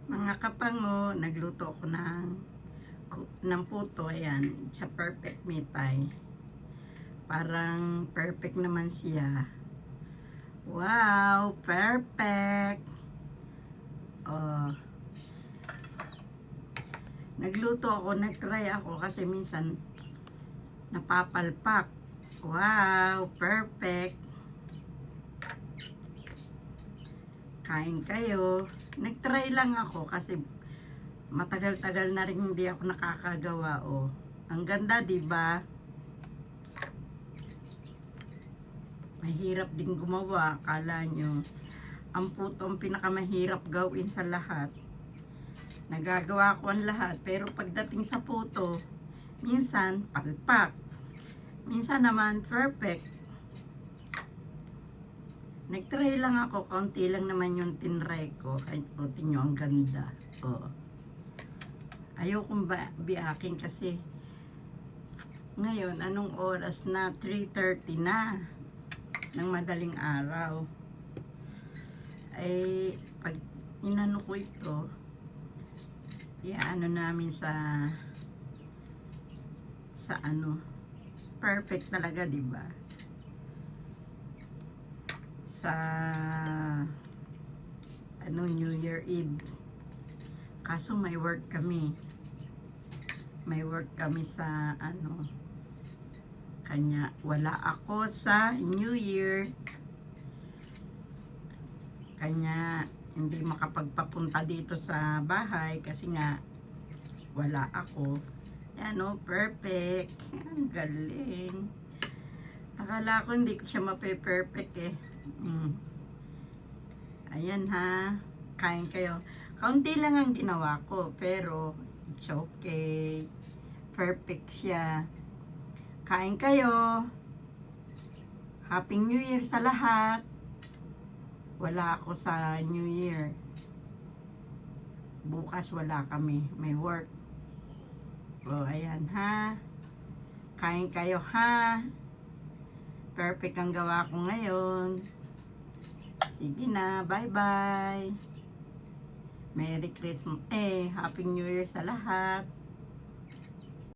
Mga kapango, nagluto ako ng puto. Ayan, sa perfect mitay. Parang perfect naman siya. Wow, perfect. Oh. Nagluto ako, nagtry ako kasi minsan napapalpak. Wow, perfect. Kain kayo. Nagtry lang ako kasi matagal-tagal na rin hindi ako nakakagawa. Oh. Ang ganda, 'di ba? Mahirap din gumawa, akala nyo. Ang puto ang pinakamahirap gawin sa lahat. Nagagawa ko ang lahat, pero pagdating sa puto, minsan palpak. Minsan naman perfect. Nagtry lang ako, kaunti lang naman yung tinry ko. Kahit po, tingnan nyo, ang ganda. Oo. Ayokong biakin kasi ngayon, anong oras na? 3:30 na ng madaling araw. Ay, pag inano ko ito, iaano namin sa ano, perfect talaga, 'di ba? Sa ano, New Year Eve. Kaso may work kami. May work kami sa ano, kanya wala ako sa New Year. Kanya hindi makapagpapunta dito sa bahay kasi nga wala ako. Yan o, perfect. Ang galing. Akala ko hindi ko siya mape-perfect eh. Ayan ha. Kain kayo. Kaunti lang ang ginawa ko, pero it's okay. Perfect siya. Kain kayo. Happy New Year sa lahat. Wala ako sa New Year. Bukas wala kami. May work. O, ayan ha. Kain kayo ha. Perfect ang gawa ko ngayon. Sige na. Bye-bye. Merry Christmas. Happy New Year sa lahat.